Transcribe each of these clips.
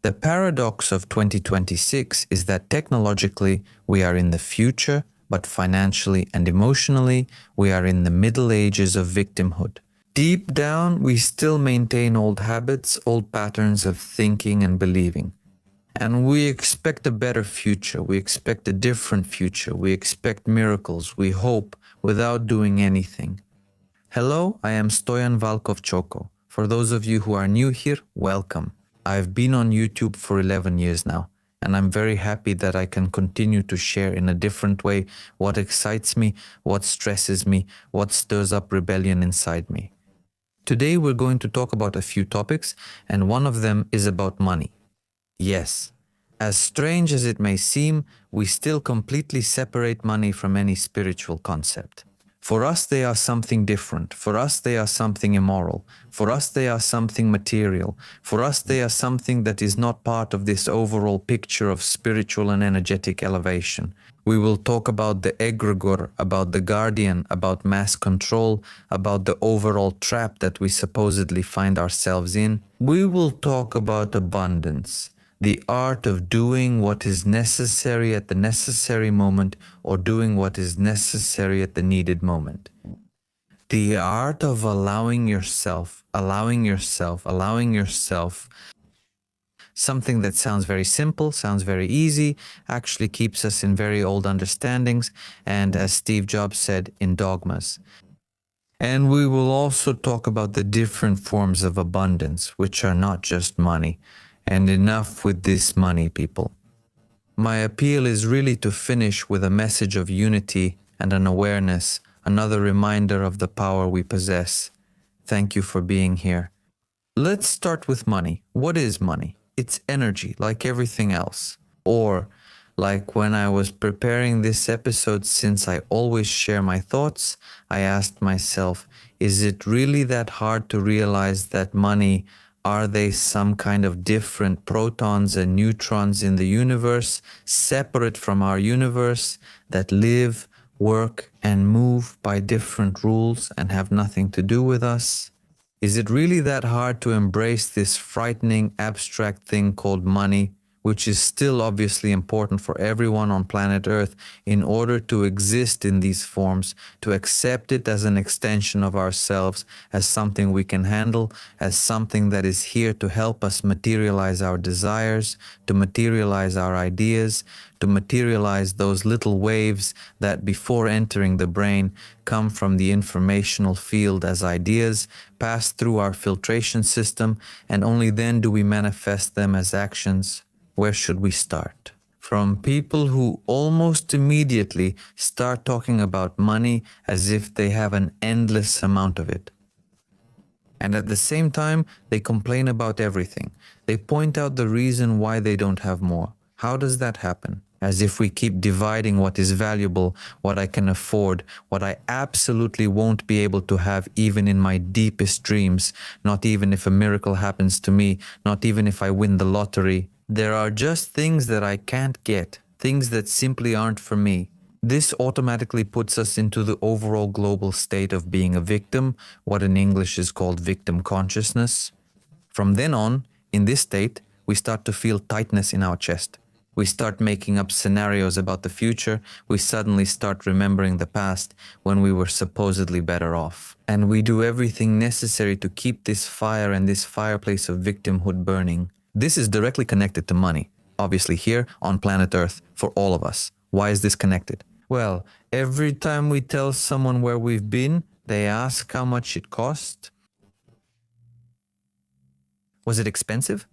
The paradox of 2026 is that technologically we are in the future, but financially and emotionally we are in the Middle Ages of victimhood. Deep down, we still maintain old habits, old patterns of thinking and believing. And we expect a better future, we expect a different future, we expect miracles, we hope without doing anything. Hello, I am Stoyan Valkov-Choko. For those of you who are new here, welcome. I've been on YouTube for 11 years now, and I'm very happy that I can continue to share in a different way what excites me, what stresses me, what stirs up rebellion inside me. Today we're going to talk about a few topics, and one of them is about money. Yes, as strange as it may seem, we still completely separate money from any spiritual concept. For us, they are something different. For us, they are something immoral. For us, they are something material. For us, they are something that is not part of this overall picture of spiritual and energetic elevation. We will talk about the Egregor, about the guardian, about mass control, about the overall trap that we supposedly find ourselves in. We will talk about abundance, the art of doing what is necessary at the necessary moment or doing what is necessary at the needed moment. The art of allowing yourself, something that sounds very simple, sounds very easy, actually keeps us in very old understandings and, as Steve Jobs said, in dogmas. And we will also talk about the different forms of abundance, which are not just money. And enough with this money, people. My appeal is really to finish with a message of unity and an awareness, another reminder of the power we possess. Thank you for being here. Let's start with money. What is money? It's energy, like everything else. Or, like when I was preparing this episode, since I always share my thoughts, I asked myself, is it really that hard to realize that money, are they some kind of different protons and neutrons in the universe, separate from our universe, that live, work, and move by different rules and have nothing to do with us? Is it really that hard to embrace this frightening, abstract thing called money, which is still obviously important for everyone on planet Earth in order to exist in these forms, to accept it as an extension of ourselves, as something we can handle, as something that is here to help us materialize our desires, to materialize our ideas, to materialize those little waves that before entering the brain come from the informational field as ideas, pass through our filtration system, and only then do we manifest them as actions. Where should we start? From people who almost immediately start talking about money as if they have an endless amount of it. And at the same time, they complain about everything. They point out the reason why they don't have more. How does that happen? As if we keep dividing what is valuable, what I can afford, what I absolutely won't be able to have even in my deepest dreams, not even if a miracle happens to me, not even if I win the lottery. There are just things that I can't get, things that simply aren't for me. This automatically puts us into the overall global state of being a victim, what in English is called victim consciousness. From then on, in this state, we start to feel tightness in our chest. We start making up scenarios about the future. We suddenly start remembering the past when we were supposedly better off. And we do everything necessary to keep this fire and this fireplace of victimhood burning. This is directly connected to money, obviously here on planet Earth, for all of us. Why is this connected? Well, every time we tell someone where we've been, they ask how much it cost. Was it expensive?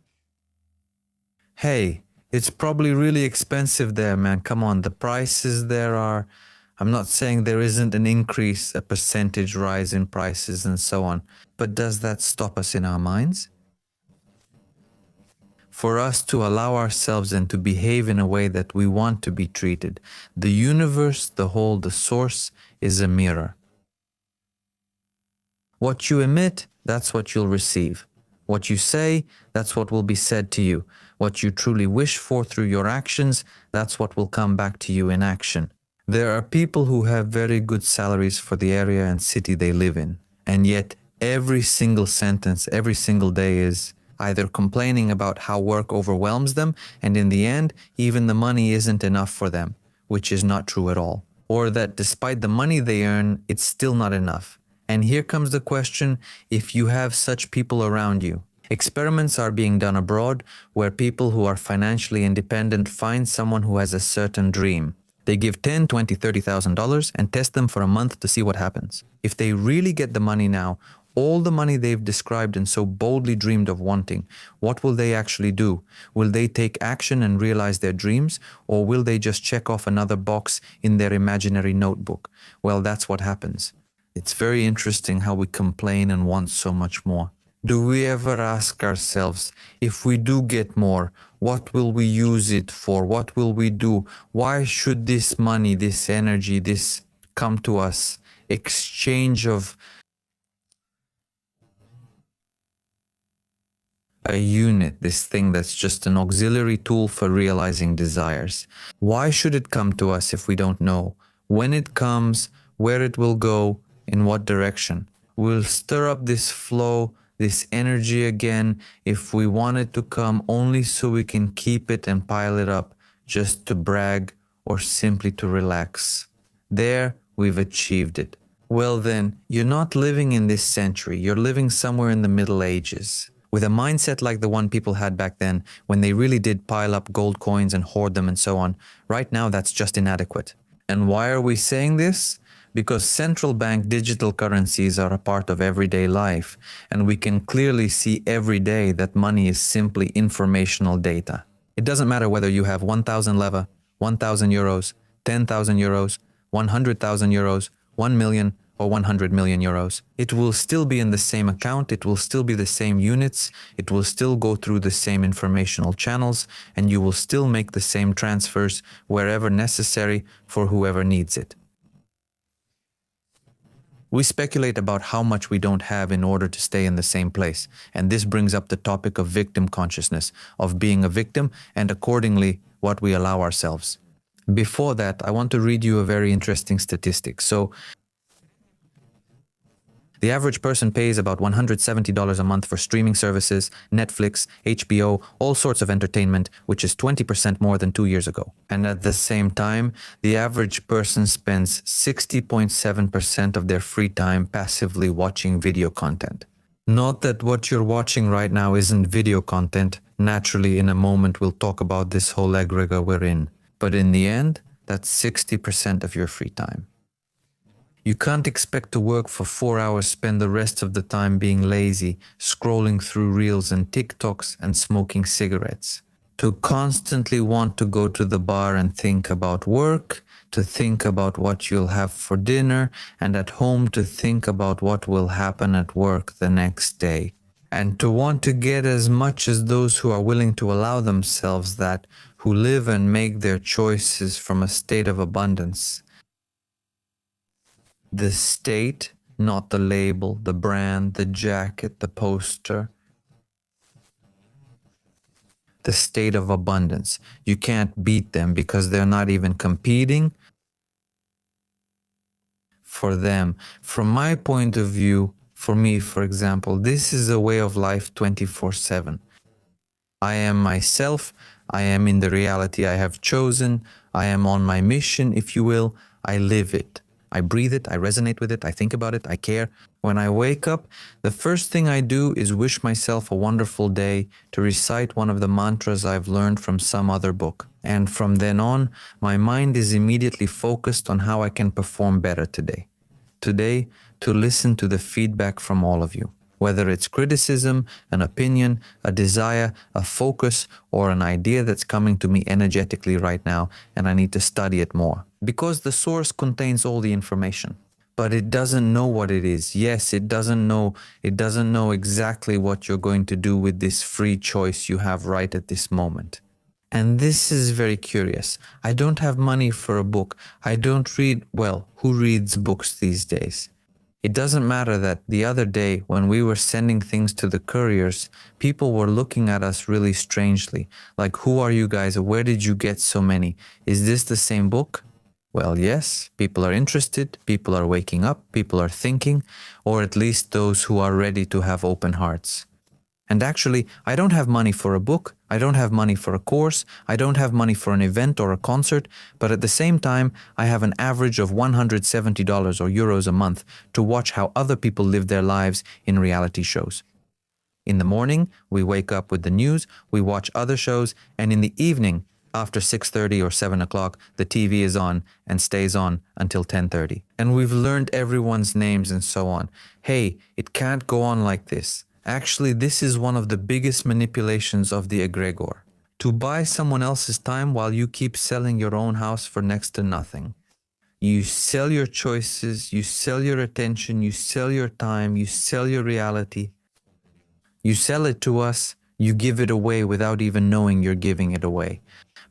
Hey, it's probably really expensive there, man. Come on, the prices there are... I'm not saying there isn't an increase, a percentage rise in prices and so on, but does that stop us in our minds? For us to allow ourselves and to behave in a way that we want to be treated. The universe, the whole, the source, is a mirror. What you emit, that's what you'll receive. What you say, that's what will be said to you. What you truly wish for through your actions, that's what will come back to you in action. There are people who have very good salaries for the area and city they live in, and yet every single sentence, every single day is, either complaining about how work overwhelms them, and in the end, even the money isn't enough for them, which is not true at all. Or that despite the money they earn, it's still not enough. And here comes the question, if you have such people around you. Experiments are being done abroad where people who are financially independent find someone who has a certain dream. They give $10, $20, $30,000 and test them for a month to see what happens. If they really get the money now, all the money they've described and so boldly dreamed of wanting, what will they actually do? Will they take action and realize their dreams, or will they just check off another box in their imaginary notebook? Well, that's what happens. It's very interesting how we complain and want so much more. Do we ever ask ourselves, if we do get more, what will we use it for? What will we do? Why should this money, this energy, this come to us? Exchange of a unit, this thing that's just an auxiliary tool for realizing desires. Why should it come to us if we don't know? When it comes, where it will go, in what direction? We'll stir up this flow, this energy again, if we want it to come only so we can keep it and pile it up, just to brag or simply to relax. There, we've achieved it. Well then, you're not living in this century, you're living somewhere in the Middle Ages. With a mindset like the one people had back then, when they really did pile up gold coins and hoard them and so on, right now that's just inadequate. And why are we saying this? Because central bank digital currencies are a part of everyday life, and we can clearly see every day that money is simply informational data. It doesn't matter whether you have 1,000 leva, 1,000 euros, 10,000 euros, 100,000 euros, 1 million, or 100 million euros. It will still be in the same account, it will still be the same units, it will still go through the same informational channels, and you will still make the same transfers wherever necessary for whoever needs it. We speculate about how much we don't have in order to stay in the same place, and this brings up the topic of victim consciousness, of being a victim, and accordingly, what we allow ourselves. Before that, I want to read you a very interesting statistic. So, the average person pays about $170 a month for streaming services, Netflix, HBO, all sorts of entertainment, which is 20% more than 2 years ago. And at the same time, the average person spends 60.7% of their free time passively watching video content. Not that what you're watching right now isn't video content. Naturally, in a moment, we'll talk about this whole egregor we're in. But in the end, that's 60% of your free time. You can't expect to work for 4 hours, spend the rest of the time being lazy, scrolling through reels and TikToks and smoking cigarettes. To constantly want to go to the bar and think about work, to think about what you'll have for dinner, and at home to think about what will happen at work the next day. And to want to get as much as those who are willing to allow themselves that, who live and make their choices from a state of abundance. The state, not the label, the brand, the jacket, the poster. The state of abundance. You can't beat them because they're not even competing for them. From my point of view, for me, for example, this is a way of life 24/7. I am myself. I am in the reality I have chosen. I am on my mission, if you will. I live it. I breathe it, I resonate with it, I think about it, I care. When I wake up, the first thing I do is wish myself a wonderful day, to recite one of the mantras I've learned from some other book. And from then on, my mind is immediately focused on how I can perform better today. Today, to listen to the feedback from all of you. Whether it's criticism, an opinion, a desire, a focus, or an idea that's coming to me energetically right now, and I need to study it more. Because the source contains all the information, but it doesn't know what it is. Yes, it doesn't know exactly what you're going to do with this free choice you have right at this moment. And this is very curious. I don't have money for a book. I don't read, well, who reads books these days? It doesn't matter that the other day when we were sending things to the couriers, people were looking at us really strangely. Like, who are you guys? Where did you get so many? Is this the same book? Well, yes, people are interested, people are waking up, people are thinking, or at least those who are ready to have open hearts. And actually, I don't have money for a book, I don't have money for a course, I don't have money for an event or a concert, but at the same time, I have an average of $170 or euros a month to watch how other people live their lives in reality shows. In the morning, we wake up with the news, we watch other shows, and in the evening, after 6:30 or 7 o'clock, the TV is on and stays on until 10:30. And we've learned everyone's names and so on. Hey, it can't go on like this. Actually, this is one of the biggest manipulations of the egregor. To buy someone else's time while you keep selling your own house for next to nothing. You sell your choices, you sell your attention, you sell your time, you sell your reality. You sell it to us, you give it away without even knowing you're giving it away.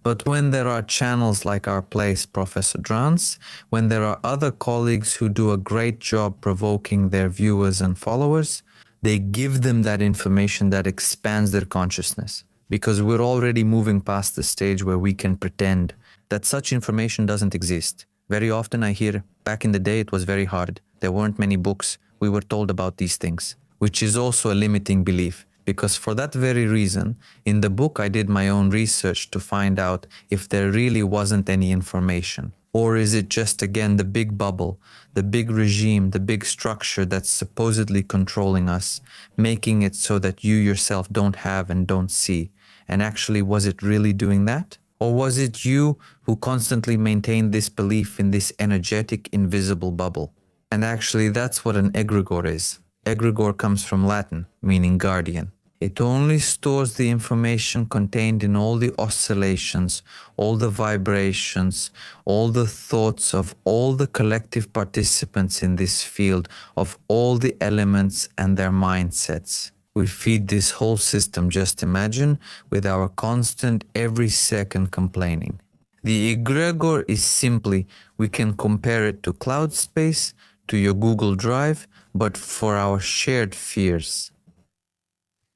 But when there are channels like our place, Professor Drance, when there are other colleagues who do a great job provoking their viewers and followers, they give them that information that expands their consciousness. Because we're already moving past the stage where we can pretend that such information doesn't exist. Very often I hear, back in the day it was very hard. There weren't many books. We were told about these things, which is also a limiting belief. Because for that very reason, in the book I did my own research to find out if there really wasn't any information. Or is it just again the big bubble, the big regime, the big structure that's supposedly controlling us, making it so that you yourself don't have and don't see? And actually, was it really doing that? Or was it you who constantly maintained this belief in this energetic, invisible bubble? And actually, that's what an egregor is. Egregor comes from Latin, meaning guardian. It only stores the information contained in all the oscillations, all the vibrations, all the thoughts of all the collective participants in this field, of all the elements and their mindsets. We feed this whole system, just imagine, with our constant every second complaining. The egregor is simply, we can compare it to cloud space, to your Google Drive, but for our shared fears.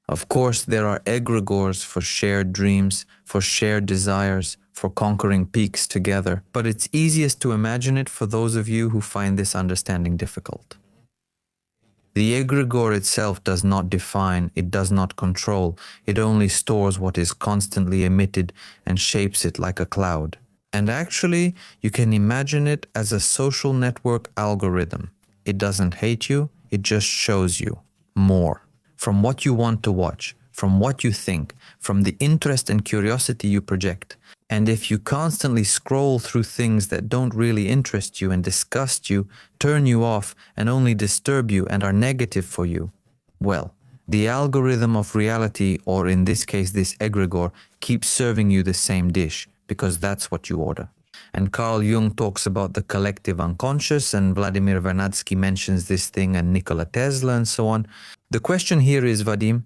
Of course, there are egregors for shared dreams, for shared desires, for conquering peaks together, but it's easiest to imagine it for those of you who find this understanding difficult. The egregor itself does not define, it does not control, it only stores what is constantly emitted and shapes it like a cloud. And actually, you can imagine it as a social network algorithm. It doesn't hate you, it just shows you more. From what you want to watch, from what you think, from the interest and curiosity you project. And if you constantly scroll through things that don't really interest you and disgust you, turn you off and only disturb you and are negative for you, well, the algorithm of reality, or in this case this egregor, keeps serving you the same dish because that's what you order. And Carl Jung talks about the collective unconscious, and Vladimir Vernadsky mentions this thing, and Nikola Tesla and so on. The question here is, Vadim,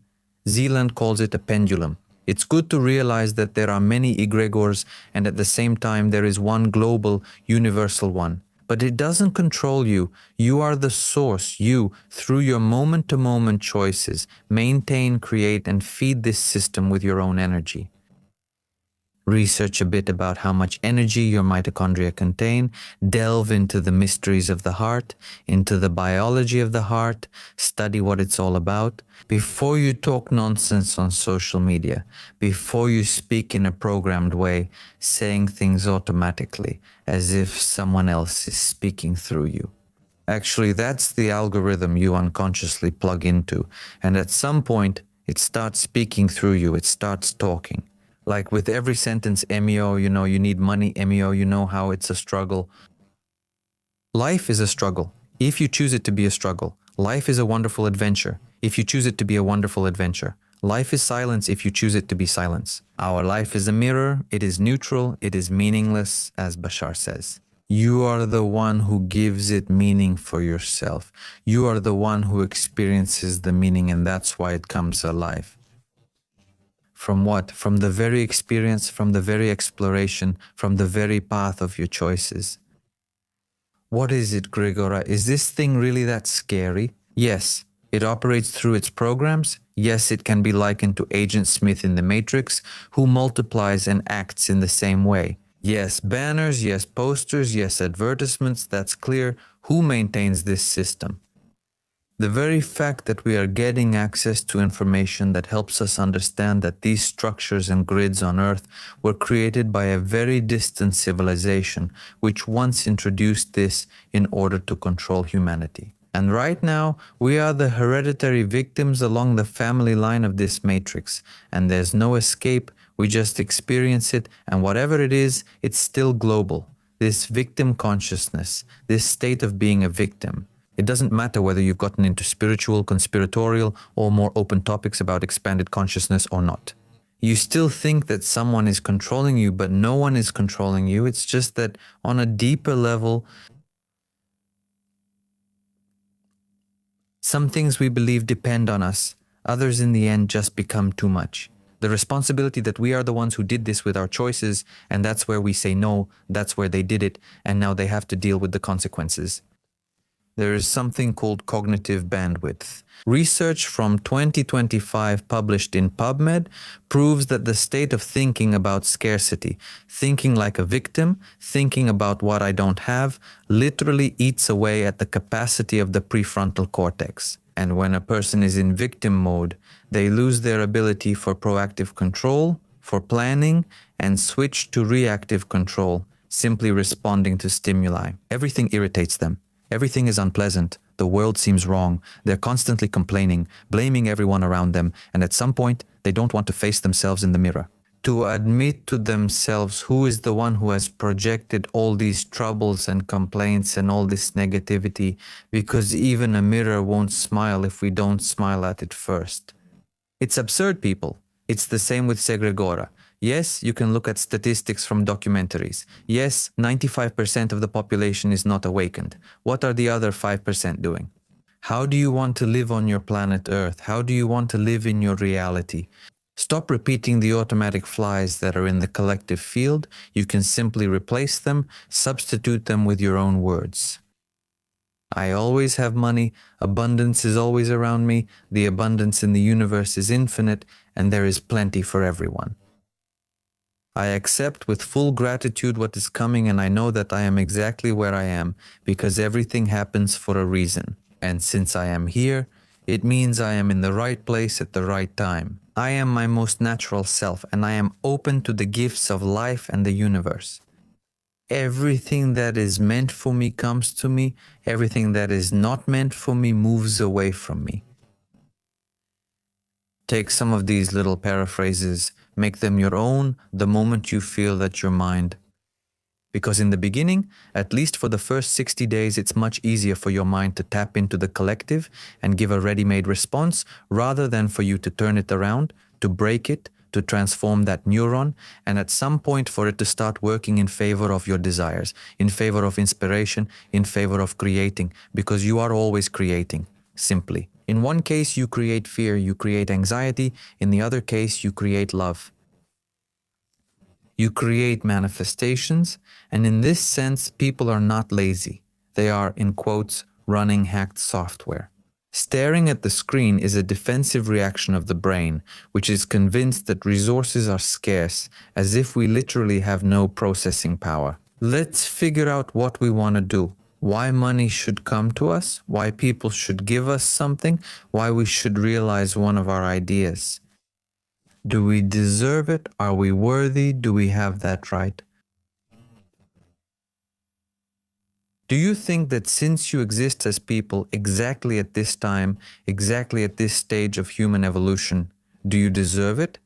Zealand calls it a pendulum. It's good to realize that there are many egregors and at the same time there is one global, universal one. But it doesn't control you. You are the source. You, through your moment-to-moment choices, maintain, create and feed this system with your own energy. Research a bit about how much energy your mitochondria contain, delve into the mysteries of the heart, into the biology of the heart, study what it's all about, before you talk nonsense on social media, before you speak in a programmed way, saying things automatically, as if someone else is speaking through you. Actually, that's the algorithm you unconsciously plug into, and at some point, it starts speaking through you, it starts talking. Like with every sentence, Emio, you need money, Emio, you know how it's a struggle. Life is a struggle, if you choose it to be a struggle. Life is a wonderful adventure, if you choose it to be a wonderful adventure. Life is silence if you choose it to be silence. Our life is a mirror, it is neutral, it is meaningless, as Bashar says. You are the one who gives it meaning for yourself. You are the one who experiences the meaning, and that's why it comes alive. From what? From the very experience, from the very exploration, from the very path of your choices. What is it, Grigora? Is this thing really that scary? Yes, it operates through its programs. Yes, it can be likened to Agent Smith in The Matrix, who multiplies and acts in the same way. Yes, banners, yes, posters, yes, advertisements, that's clear. Who maintains this system? The very fact that we are getting access to information that helps us understand that these structures and grids on Earth were created by a very distant civilization, which once introduced this in order to control humanity. And right now, we are the hereditary victims along the family line of this matrix, and there's no escape, we just experience it, and whatever it is, it's still global. This victim consciousness, this state of being a victim. It doesn't matter whether you've gotten into spiritual, conspiratorial, or more open topics about expanded consciousness or not. You still think that someone is controlling you, but no one is controlling you. It's just that on a deeper level, some things we believe depend on us. Others in the end just become too much. The responsibility that we are the ones who did this with our choices, and that's where we say no, that's where they did it, and now they have to deal with the consequences. There is something called cognitive bandwidth. Research from 2025 published in PubMed proves that the state of thinking about scarcity, thinking like a victim, thinking about what I don't have, literally eats away at the capacity of the prefrontal cortex. And when a person is in victim mode, they lose their ability for proactive control, for planning, and switch to reactive control, simply responding to stimuli. Everything irritates them. Everything is unpleasant. The world seems wrong. They're constantly complaining, blaming everyone around them, and at some point, they don't want to face themselves in the mirror. To admit to themselves who is the one who has projected all these troubles and complaints and all this negativity, because even a mirror won't smile if we don't smile at it first. It's absurd, people. It's the same with Egregor. Yes, you can look at statistics from documentaries. Yes, 95% of the population is not awakened. What are the other 5% doing? How do you want to live on your planet Earth? How do you want to live in your reality? Stop repeating the automatic flies that are in the collective field. You can simply replace them, substitute them with your own words. I always have money, abundance is always around me, the abundance in the universe is infinite, and there is plenty for everyone. I accept with full gratitude what is coming, and I know that I am exactly where I am because everything happens for a reason. And since I am here, it means I am in the right place at the right time. I am my most natural self, and I am open to the gifts of life and the universe. Everything that is meant for me comes to me. Everything that is not meant for me moves away from me. Take some of these little paraphrases, make them your own the moment you feel that your mind. Because in the beginning, at least for the first 60 days, it's much easier for your mind to tap into the collective and give a ready-made response rather than for you to turn it around, to break it, to transform that neuron, and at some point for it to start working in favor of your desires, in favor of inspiration, in favor of creating, because you are always creating, simply. In one case, you create fear, you create anxiety. In the other case, you create love. You create manifestations, and in this sense, people are not lazy. They are, in quotes, running hacked software. Staring at the screen is a defensive reaction of the brain, which is convinced that resources are scarce, as if we literally have no processing power. Let's figure out what we want to do. Why money should come to us, why people should give us something, why we should realize one of our ideas. Do we deserve it? Are we worthy? Do we have that right? Do you think that since you exist as people exactly at this time, exactly at this stage of human evolution, do you deserve it?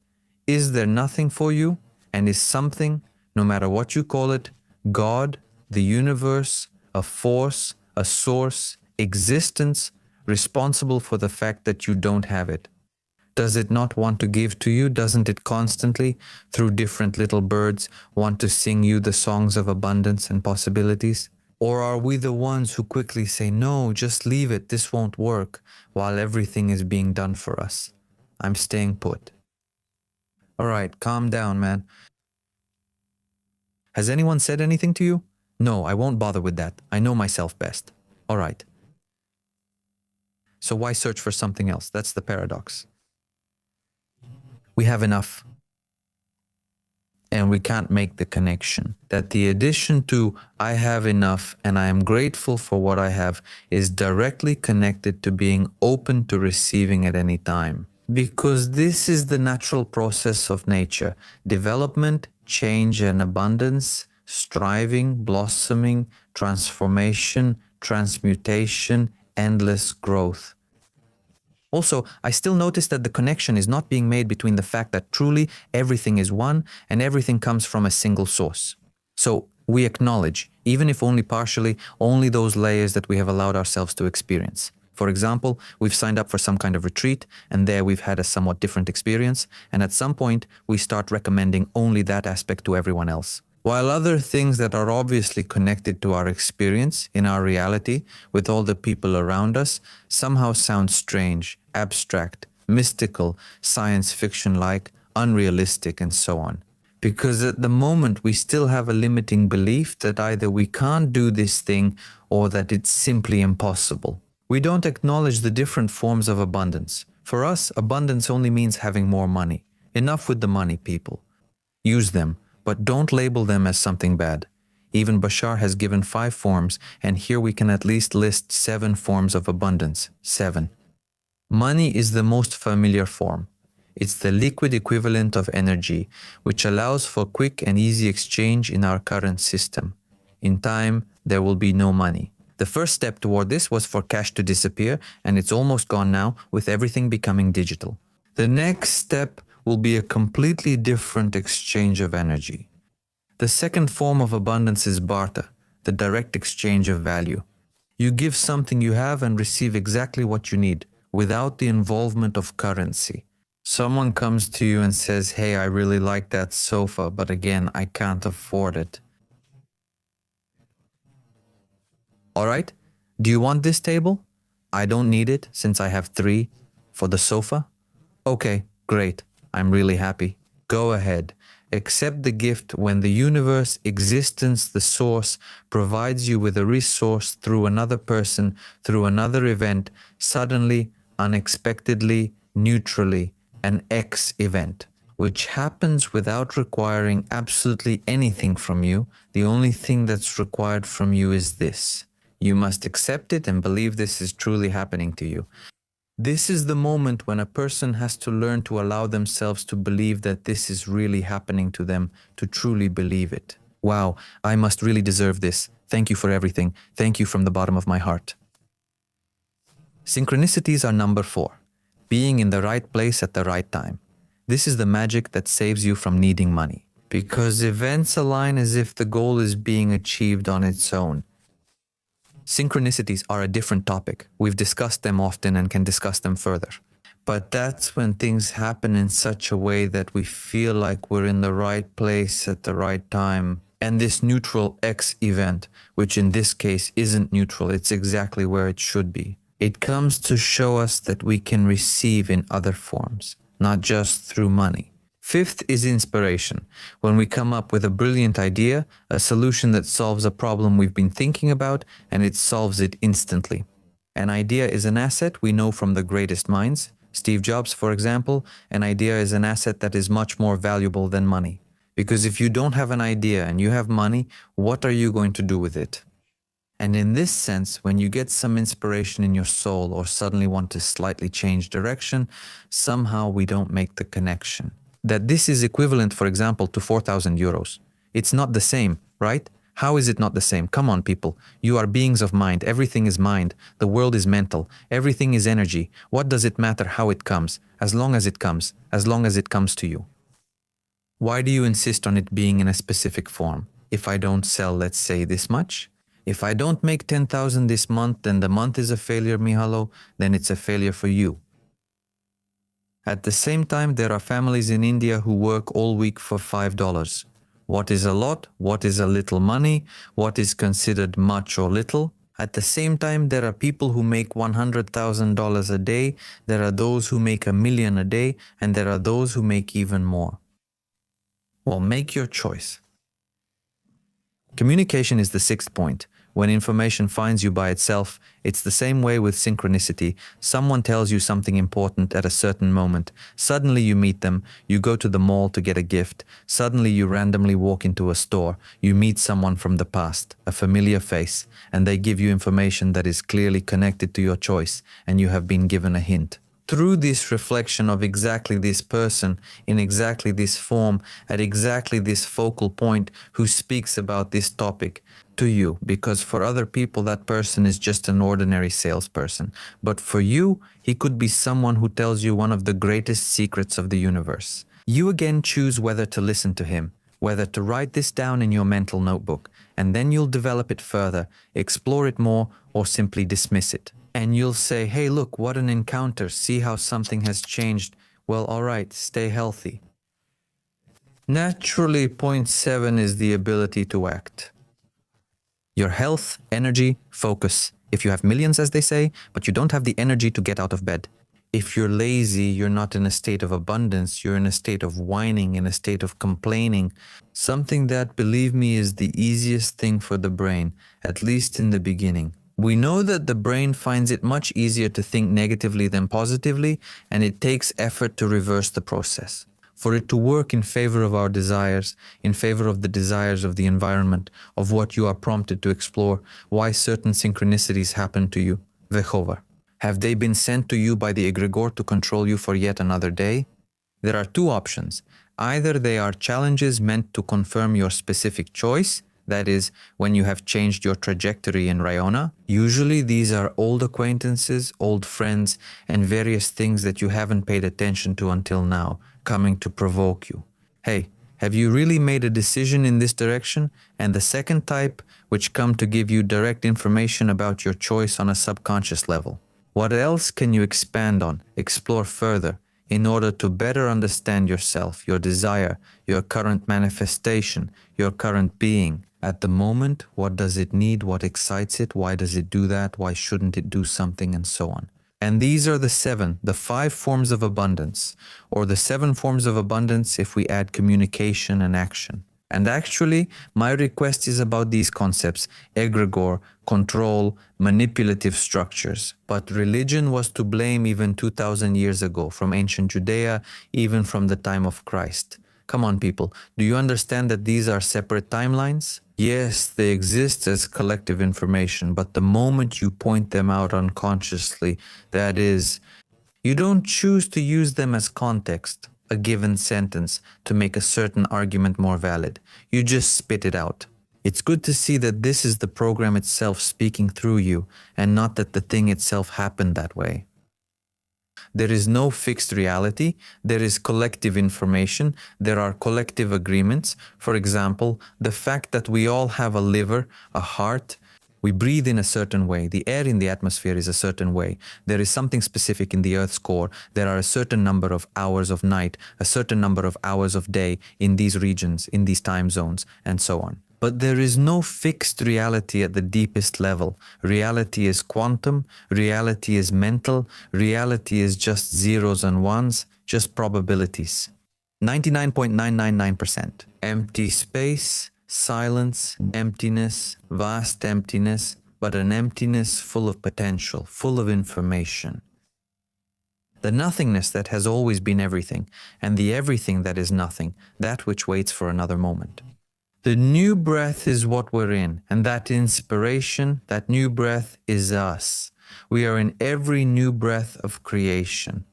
Is there nothing for you? And is something, no matter what you call it, God, the universe, a force, a source, existence, responsible for the fact that you don't have it? Does it not want to give to you? Doesn't it constantly, through different little birds, want to sing you the songs of abundance and possibilities? Or are we the ones who quickly say, no, just leave it, this won't work, while everything is being done for us? I'm staying put. All right, calm down, man. Has anyone said anything to you? No, I won't bother with that. I know myself best. All right. So why search for something else? That's the paradox. We have enough. and we can't make the connection. That the addition to I have enough and I am grateful for what I have is directly connected to being open to receiving at any time. Because this is the natural process of nature: development, change, and abundance, striving, blossoming, transformation, transmutation, endless growth. Also, I still notice that the connection is not being made between the fact that truly everything is one and everything comes from a single source. So we acknowledge, even if only partially, only those layers that we have allowed ourselves to experience. For example, we've signed up for some kind of retreat, and there we've had a somewhat different experience, and at some point we start recommending only that aspect to everyone else. While other things that are obviously connected to our experience in our reality with all the people around us somehow sound strange, abstract, mystical, science fiction-like, unrealistic, and so on. Because at the moment we still have a limiting belief that either we can't do this thing or that it's simply impossible. We don't acknowledge the different forms of abundance. For us, abundance only means having more money. Enough with the money, people. Use them, but don't label them as something bad. Even Bashar has given 5 forms, and here we can at least list 7 forms of abundance. 7. Money is the most familiar form. It's the liquid equivalent of energy, which allows for quick and easy exchange in our current system. In time, there will be no money. The first step toward this was for cash to disappear, and it's almost gone now, with everything becoming digital. The next step will be a completely different exchange of energy. The second form of abundance is barter, the direct exchange of value. You give something you have and receive exactly what you need, without the involvement of currency. Someone comes to you and says, "Hey, I really like that sofa, but again, I can't afford it." All right, do you want this table? I don't need it since I have 3 for the sofa. Okay, great. I'm really happy. Go ahead. Accept the gift when the universe, existence, the source, provides you with a resource through another person, through another event, suddenly, unexpectedly, neutrally, an X event, which happens without requiring absolutely anything from you. The only thing that's required from you is this. You must accept it and believe this is truly happening to you. This is the moment when a person has to learn to allow themselves to believe that this is really happening to them, to truly believe it. Wow, I must really deserve this. Thank you for everything. Thank you from the bottom of my heart. Synchronicities are number 4. Being in the right place at the right time. This is the magic that saves you from needing money. Because events align as if the goal is being achieved on its own. Synchronicities are a different topic. We've discussed them often and can discuss them further. But that's when things happen in such a way that we feel like we're in the right place at the right time. And this neutral X event, which in this case isn't neutral, it's exactly where it should be. It comes to show us that we can receive in other forms, not just through money. 5th is inspiration. When we come up with a brilliant idea, a solution that solves a problem we've been thinking about, and it solves it instantly. An idea is an asset we know from the greatest minds. Steve Jobs, for example, an idea is an asset that is much more valuable than money. Because if you don't have an idea and you have money, what are you going to do with it? And in this sense, when you get some inspiration in your soul or suddenly want to slightly change direction, somehow we don't make the connection. That this is equivalent, for example, to 4,000 euros. It's not the same, right? How is it not the same? Come on, people. You are beings of mind. Everything is mind. The world is mental. Everything is energy. What does it matter how it comes? As long as it comes. As long as it comes to you. Why do you insist on it being in a specific form? If I don't sell, let's say, this much? If I don't make 10,000 this month, then the month is a failure, Mihalo, then it's a failure for you. At the same time, there are families in India who work all week for $5. What is a lot? What is a little money? What is considered much or little? At the same time, there are people who make $100,000 a day, there are those who make $1 million a day, and there are those who make even more. Well, make your choice. Communication is the 6th point. When information finds you by itself, it's the same way with synchronicity. Someone tells you something important at a certain moment. Suddenly you meet them, you go to the mall to get a gift. Suddenly you randomly walk into a store, you meet someone from the past, a familiar face, and they give you information that is clearly connected to your choice, and you have been given a hint. Through this reflection of exactly this person, in exactly this form, at exactly this focal point, who speaks about this topic to you, because for other people that person is just an ordinary salesperson, but for you he could be someone who tells you one of the greatest secrets of the universe. You again choose whether to listen to him, whether to write this down in your mental notebook, and then you'll develop it further, explore it more, or simply dismiss it. And you'll say, hey, look, what an encounter. See how something has changed. Well, all right, stay healthy. Naturally, point 7 is the ability to act. Your health, energy, focus. If you have millions, as they say, but you don't have the energy to get out of bed. If you're lazy, you're not in a state of abundance, you're in a state of whining, in a state of complaining. Something that, believe me, is the easiest thing for the brain, at least in the beginning. We know that the brain finds it much easier to think negatively than positively, and it takes effort to reverse the process. For it to work in favor of our desires, in favor of the desires of the environment, of what you are prompted to explore, why certain synchronicities happen to you. Vehovar. Have they been sent to you by the Egregor to control you for yet another day? There are two options. Either they are challenges meant to confirm your specific choice, that is, when you have changed your trajectory in Rayona. Usually these are old acquaintances, old friends, and various things that you haven't paid attention to until now, coming to provoke you. Hey, have you really made a decision in this direction? And the second type, which come to give you direct information about your choice on a subconscious level. What else can you expand on, explore further, in order to better understand yourself, your desire, your current manifestation, your current being? At the moment, what does it need? What excites it? Why does it do that? Why shouldn't it do something? And so on. And these are the 5 forms of abundance, or the 7 forms of abundance if we add communication and action. And actually, my request is about these concepts: egregor, control, manipulative structures. But religion was to blame even 2000 years ago, from ancient Judea, even from the time of Christ. Come on, people, do you understand that these are separate timelines? Yes, they exist as collective information, but the moment you point them out unconsciously, that is, you don't choose to use them as context, a given sentence, to make a certain argument more valid. You just spit it out. It's good to see that this is the program itself speaking through you, and not that the thing itself happened that way. There is no fixed reality, there is collective information, there are collective agreements. For example, the fact that we all have a liver, a heart, we breathe in a certain way, the air in the atmosphere is a certain way, there is something specific in the Earth's core, there are a certain number of hours of night, a certain number of hours of day in these regions, in these time zones, and so on. But there is no fixed reality at the deepest level. Reality is quantum, reality is mental, reality is just zeros and ones, just probabilities. 99.999%. Empty space, silence, emptiness, vast emptiness, but an emptiness full of potential, full of information. The nothingness that has always been everything, and the everything that is nothing, that which waits for another moment. The new breath is what we're in, and that inspiration, that new breath is us. We are in every new breath of creation.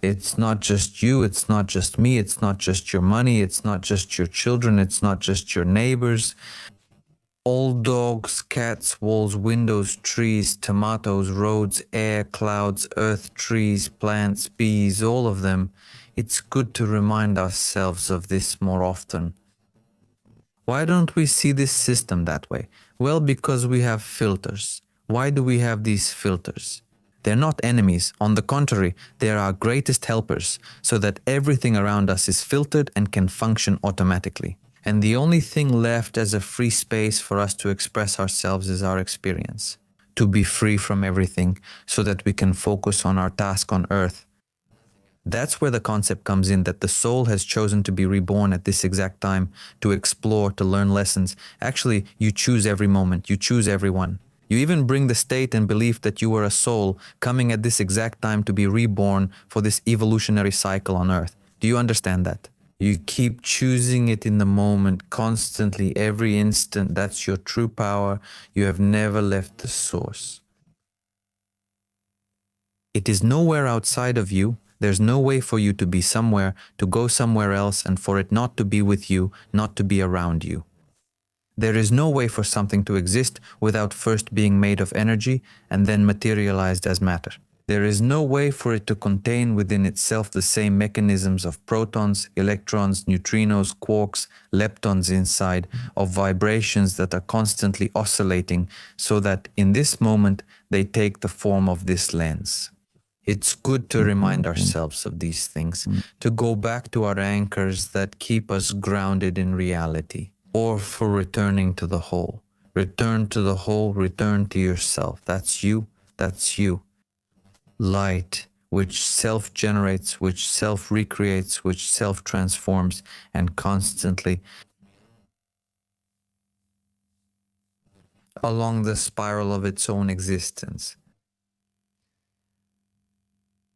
It's not just you, it's not just me, it's not just your money, it's not just your children, it's not just your neighbors. All dogs, cats, walls, windows, trees, tomatoes, roads, air, clouds, earth, trees, plants, bees, all of them. It's good to remind ourselves of this more often. Why don't we see this system that way? Well, because we have filters. Why do we have these filters? They're not enemies. On the contrary, they're our greatest helpers, so that everything around us is filtered and can function automatically. And the only thing left as a free space for us to express ourselves is our experience. To be free from everything, so that we can focus on our task on Earth. That's where the concept comes in, that the soul has chosen to be reborn at this exact time, to explore, to learn lessons. Actually, you choose every moment, you choose everyone. You even bring the state and belief that you are a soul coming at this exact time to be reborn for this evolutionary cycle on Earth. Do you understand that? You keep choosing it in the moment, constantly, every instant. That's your true power. You have never left the source. It is nowhere outside of you. There's no way for you to be somewhere, to go somewhere else, and for it not to be with you, not to be around you. There is no way for something to exist without first being made of energy and then materialized as matter. There is no way for it to contain within itself the same mechanisms of protons, electrons, neutrinos, quarks, leptons inside, of vibrations that are constantly oscillating, so that in this moment they take the form of this lens. It's good to remind ourselves of these things, to go back to our anchors that keep us grounded in reality, or for returning to the whole. Return to the whole, return to yourself. That's you, that's you. Light, which self-generates, which self-recreates, which self-transforms, and constantly along the spiral of its own existence.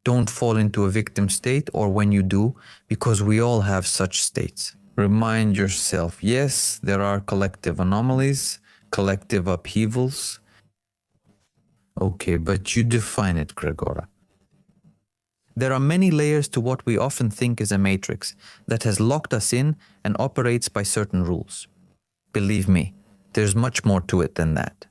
Don't fall into a victim state, or when you do, because we all have such states. Remind yourself, yes, there are collective anomalies, collective upheavals. Okay, but you define it, Gregora. There are many layers to what we often think is a matrix that has locked us in and operates by certain rules. Believe me, there's much more to it than that.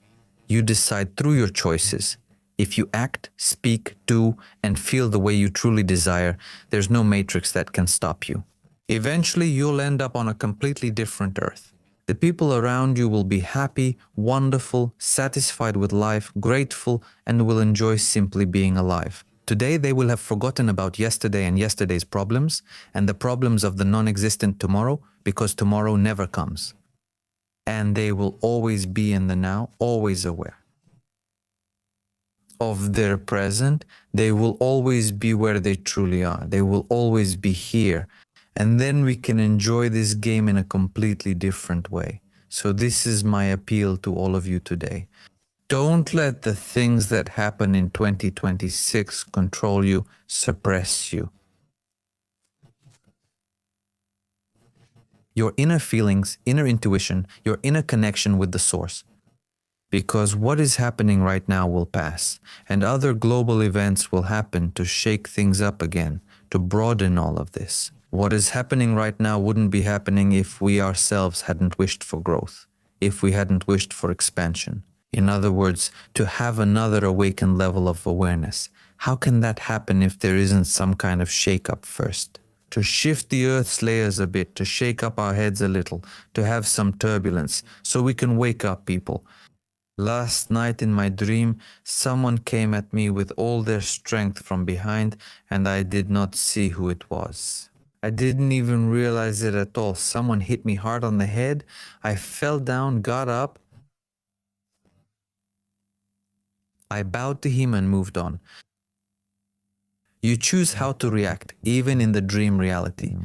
You decide through your choices. If you act, speak, do, and feel the way you truly desire, there's no matrix that can stop you. Eventually, you'll end up on a completely different earth. The people around you will be happy, wonderful, satisfied with life, grateful, and will enjoy simply being alive. Today, they will have forgotten about yesterday and yesterday's problems, and the problems of the non-existent tomorrow, because tomorrow never comes. And they will always be in the now, always aware of their present. They will always be where they truly are. They will always be here. And then we can enjoy this game in a completely different way. So this is my appeal to all of you today. Don't let the things that happen in 2026 control you, suppress you. Your inner feelings, inner intuition, your inner connection with the source. Because what is happening right now will pass, and other global events will happen to shake things up again, to broaden all of this. What is happening right now wouldn't be happening if we ourselves hadn't wished for growth, if we hadn't wished for expansion. In other words, to have another awakened level of awareness. How can that happen if there isn't some kind of shake-up first? To shift the earth's layers a bit, to shake up our heads a little, to have some turbulence, so we can wake up, people. Last night in my dream, someone came at me with all their strength from behind, and I did not see who it was. I didn't even realize it at all. Someone hit me hard on the head. I fell down, got up. I bowed to him and moved on. You choose how to react, even in the dream reality.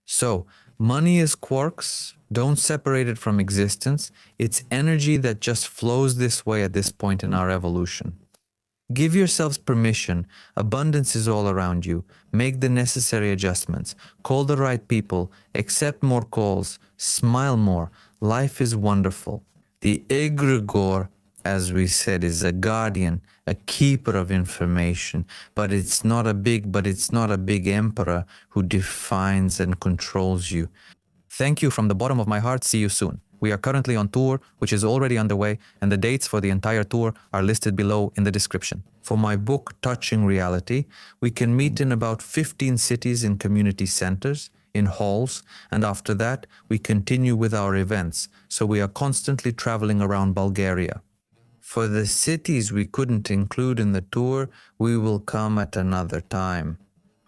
So, money is quarks. Don't separate it from existence. It's energy that just flows this way at this point in our evolution. Give yourselves permission. Abundance is all around you. Make the necessary adjustments. Call the right people. Accept more calls. Smile more. Life is wonderful. The Egregor, as we said, is a guardian, a keeper of information, but it's not a big emperor who defines and controls you. Thank you from the bottom of my heart. See you soon. We are currently on tour, which is already underway, and the dates for the entire tour are listed below in the description. For my book, Touching Reality, we can meet in about 15 cities in community centers, in halls, and after that, we continue with our events, so we are constantly traveling around Bulgaria. For the cities we couldn't include in the tour, we will come at another time.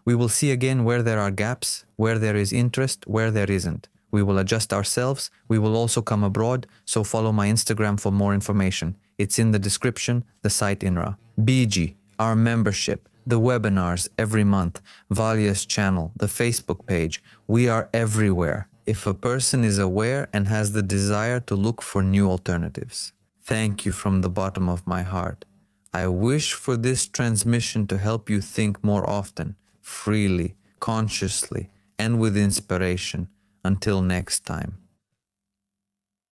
We will see again where there are gaps, where there is interest, where there isn't. We will adjust ourselves. We will also come abroad, so follow my Instagram for more information. It's in the description, the site INRA. BG, our membership. The webinars every month, Valia's channel, the Facebook page. We are everywhere if a person is aware and has the desire to look for new alternatives. Thank you from the bottom of my heart. I wish for this transmission to help you think more often, freely, consciously, and with inspiration. Until next time.